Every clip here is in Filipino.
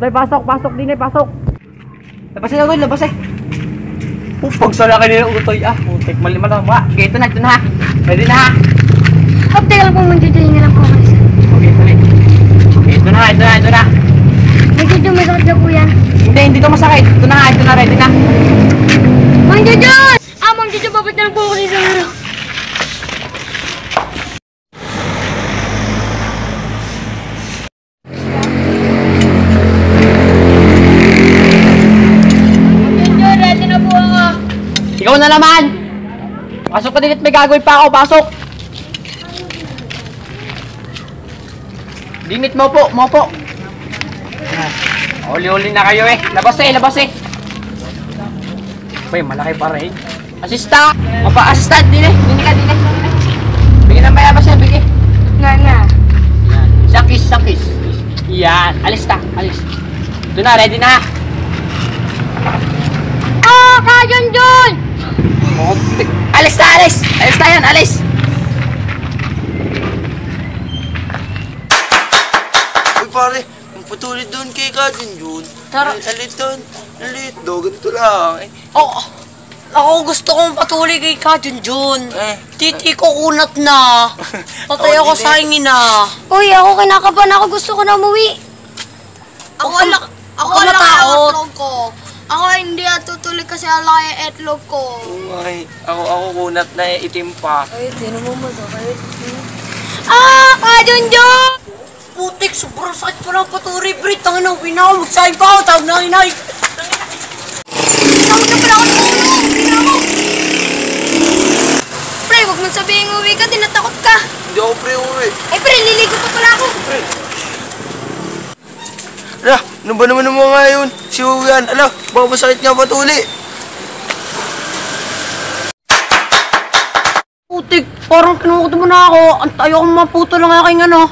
Tutoy, pasok, pasok din eh, pasok. Labas na, labas eh. Pagsala ka nila, Tutoy, putik, mali na. Okay, ito na ha. Pwede na ha. Teka lang po, magjujuhinga lang po kayo. Okay, tuloy. Okay, ito na. Magjujuh, may sakit na po yan. Hindi to masakit. Ito na, ready na. Mang Jujuh! Mang Jujuh, babalik na lang po ako sa isang araw. Ikaw na naman! Pasok ka din at may gagawin pa ako, pasok! Limit mo po. Uli-uli na kayo eh. Labas eh. Uy, malaki pa rin. Asista! Assistant, din eh. Bigyan ng bayabas yan, bigyan. Nga. Yan. Isang kiss. Yan. Alis. Ito na, ready na. Junjun! Alis na yan. Uy pare, magpatuloy doon kay Junjun. Tara. Alit doon. Ganito lang. Ako gusto kong patuloy kay Junjun. Titi ko kunat na. Patay ako sa hingin na. Uy, ako kinakabahan ako. Gusto ko na umuwi. Ako Ako matakot. ko. Ako hindi tutuloy kasi alaki ang etlog ko. Ay, ako kunat na itim pa. Ay, tinan mo masakit. Junjun! Putik, sobrang sakit pa ng patuloy. Brit, tangin ang winaw. Magsahin pa ako. Tawag na inay. Tawag na pala ako tulong! Pre, huwag mong sabihin uwi ka. Tinatakot ka. Hindi ako pre-uwi. Pre, liligo pa pala ako. Ano ba naman mo ngayon? Si Uyan, baka masakit nga patuli. Putik, parang kinukuto mo na ako. Ayoko maputo lang aking ano.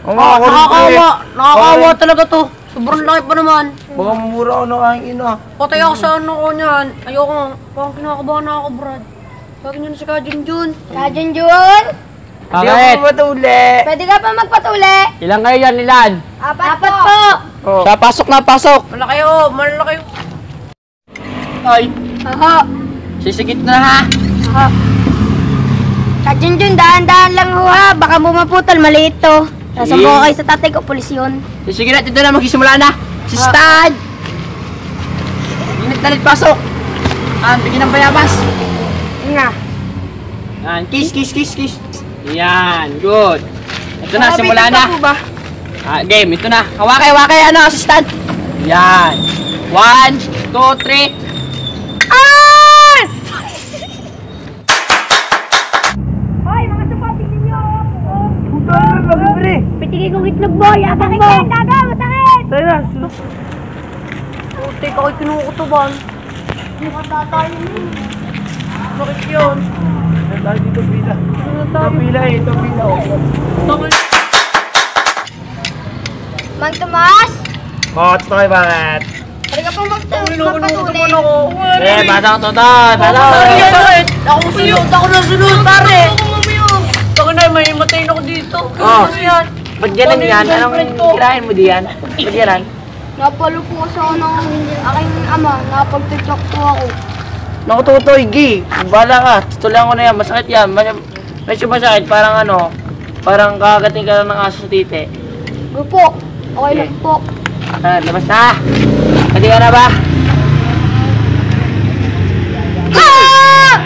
Nakakawa talaga to. Sobrang laki pa naman. Baka mamura ako ng aking ina. Patay ako sa ano ko niyan. Ayoko. Parang kinakabahan na ako, Brad. Sakin yun si Junjun. Junjun! Hindi ako patuli. Pwede ka pa magpatuli. Ilan kayo yan, ilan? Apat po. Sa pasok na, pasok! Malaki malaki. Ay, Aha. sisigit na ha. Junjun, dahan-dahan lang ho ha. Baka bumaputol, maliit to. Nasa Sige. mo kayo sa tatay ko, pulis yun. Sige na, dito na, magsisimula na. Si Stan! Init, pasok! Bigyan ng bayabas. Nga. Yan, kiss. Yan, good. Ito na, simula na. Game, ito na. Hawakay, assistant. Yan. 1, 2, 3. Hoy, mga supporting ninyo! Pre! Pitigay kong itlog mo, yabang mo! Masakit! Tayo na. Putik, ako'y kinukutuban. Mukhang tatay mo. Bakit yun? Tayo dito pila. Ito pila. Mang Tomas! Toy, bakit? Pwede ka pong magpatuli. Basang Totoy, Sakit! Ako nasunod, pare! Ako na, may matayin ako dito. Ano yan? Ba't yan yan? Anong kirahin mo diyan? Ba't yan? Napalo po kasi ako ng aking ama. Napag-tiktok po ako. Naku, Tutoy, Gi. Bala ka. Tutulan ko na yan. Masakit yan. Medyo masakit. Parang kakagating ka lang ng aso sa titi. Go po. Okay lang po. Labas na. Pwede ka na ba?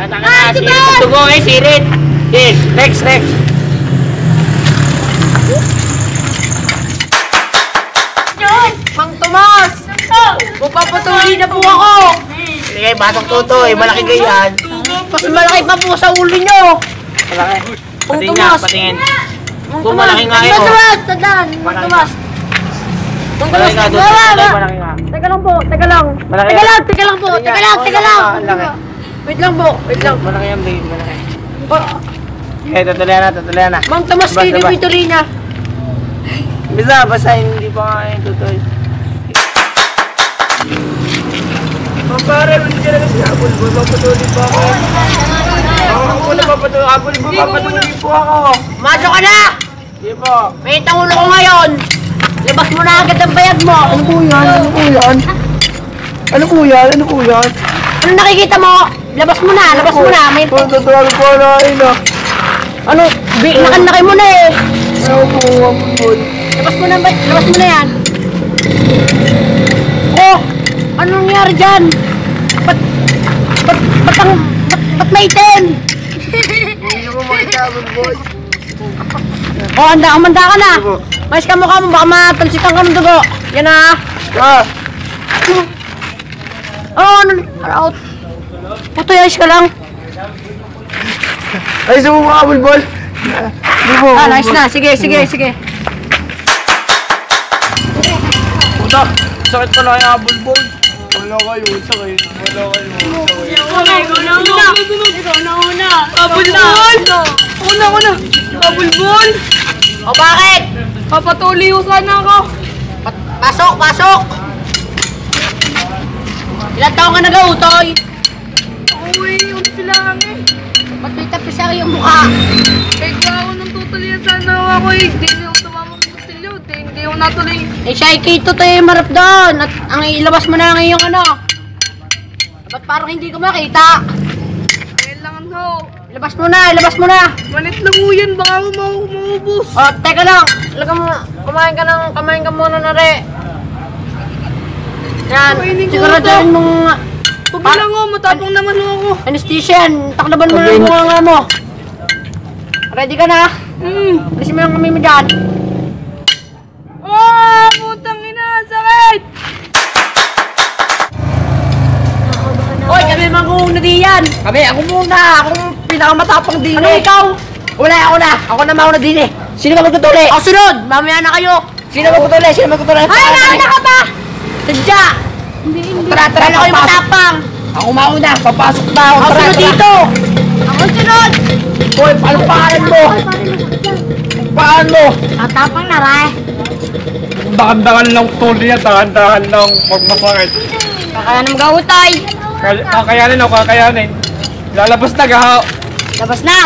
Tanga na. Sirit ang dugo eh. Sirit. Okay. Next. Mang Tomas! Magpapatuloy na po ako! Sige, pasok Tutoy. Malaki ganyan. Mas malaki pa po sa ulo nyo! Malaki. Mang Patingin nga, Tomas! patingin. Mang Kung Tomas! malaki nga eh. Mang oh. Tomas! Tandaan! Mang Malaki Tomas! Mang Malaki Tomas! nga, Tutoy. Malaki nga. Teka lang po! Teka lang! Malaki. Teka lang po! Teka lang! Malaki. Wait lang po! Wait lang! Malaki yan, babe. Malaki. Oh, Tutuloy na. Mang Tomas kayo ni Vitorina! Basta hindi pa nga yung Tutoy. Pare, hindi ka na kasi habol. Papatuloy pa ako. Papatuloy po ako. Masok ka na! Sige po. May tangulo ko ngayon! Labas mo na agad ang bayad mo. Ano po yan? Ano po yan? Ano po yan? Ano po yan? Ano nakikita mo? Labas mo na, labas mo na. May... Tatawag ko na ina. Ano, nakanlaki mo na eh. Ano po, Apple? Labas mo na, labas mo na yan. Oh, ano nangyari dyan? Ba't may itim? Hindi ko makita, Apple. Oh, umanda ka na. Mais ka mukha mo, baka matalsikan ka ng dugo. Yan na. Ah! Oh, out. Puto, ayos ka lang. Ay, sa mga Apple. Ah, nice na. Sige. Puta, sakit pala kay Apple Boy. Wala kayo, sakit. Wala kayo, sakit. Apple ball! O, bakit? Papatuloy ko sana ako. Pasok! Ilan taong ka nag-autoy? Uy, yung sila kami. Ba't may tapis yung mukha? Kaya ako nang tutuloyan sana ako eh. Hindi ako tumama ko sa silyo. Hindi ako natuloy. Eh, siya ikito tayo marap doon. At ang ilabas mo na lang yung ano. Ba't parang hindi ko makita? Kailangan ho. Ilabas mo na. Malit lang ho yan. Baka ako maubos. Oh, teka lang. Kumain ka muna na re. Yan. Kainin ko Siguro ito. dyan nung Pabilang ho. Matapang naman ho ako. anesthesian. Taklaban mo na yung mga mo. Ready ka na? Alisin mo yung kami mo dyan. Ah! Putang ina! Sakit! Hoy, kami manguna diyan. Ako muna. Akong pinakamatapang din. Ano ikaw? Wala, ako na mauna din eh. Sino ka magtutuli? Ako sunod. Mamaya na kayo. Sino magtutuli? Ay, nauna ka pa. Sadya. Tara, na kayo matapang. Ako mauna. Papasok na ako. Ako sunod dito. Ako sunod. Hoy, paano mo? Paano? Matapang na rin. Dahan-dahan lang tuloy yan, dahan-dahan lang pag masakit. Kakayanin mo gawutay. Kakayanin. Lalabas na gahaw. Labas na.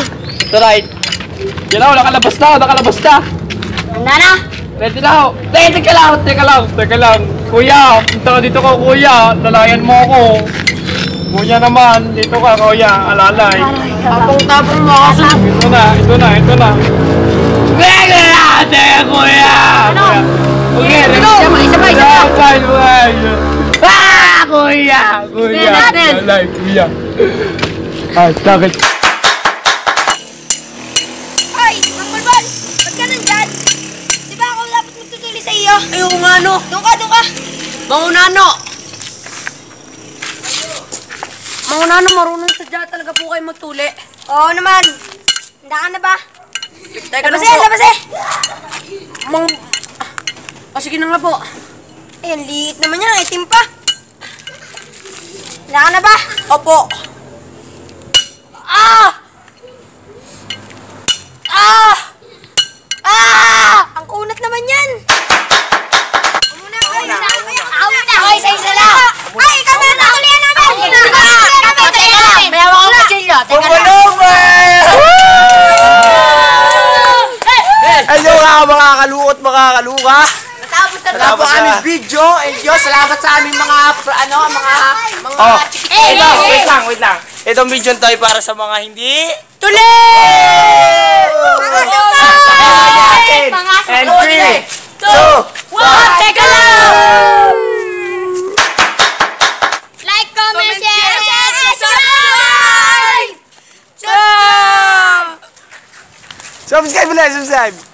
Ito right. Yan na, nakalabas na. Handa na. Ready na ako. Teka lang. Kuya, punta ka dito ko, kuya. Lalayan mo ako. Kuya naman, dito ka, kuya. Alalay. Tapong-tapong mo ako. Ito na. Teka, kuya. Ano? Okay, Sabay. Kuya. Tingnan natin. Alalay, kuya. Sakit. Ay! Mang Balbal! Ba't ka nandyan? Di ba ako dapat magtutuli sa iyo? Ayaw nga no. Doon ka! Mangunano, marunong sadya talaga po kayo magtuli. Oo naman. Handa ka na ba? Teka lang Labas po. eh! Sige na nga po. Ay, ang liit naman yan. Itim pa. Handa ka na ba? Opo. Ang kunat naman yan! Ay, sa isa lang! Ay, ikaw na natulian namin! May hawak akong kutsilyo. Teka lang. Ano nga mga kalukot, Natapos na Wala po aming video. And Diyos, salamat sa aming mga Wait lang. Itong video to ay para sa mga hindi tuli! And 3, 2, Teka lang! Like, comment, share, subscribe! subscribe.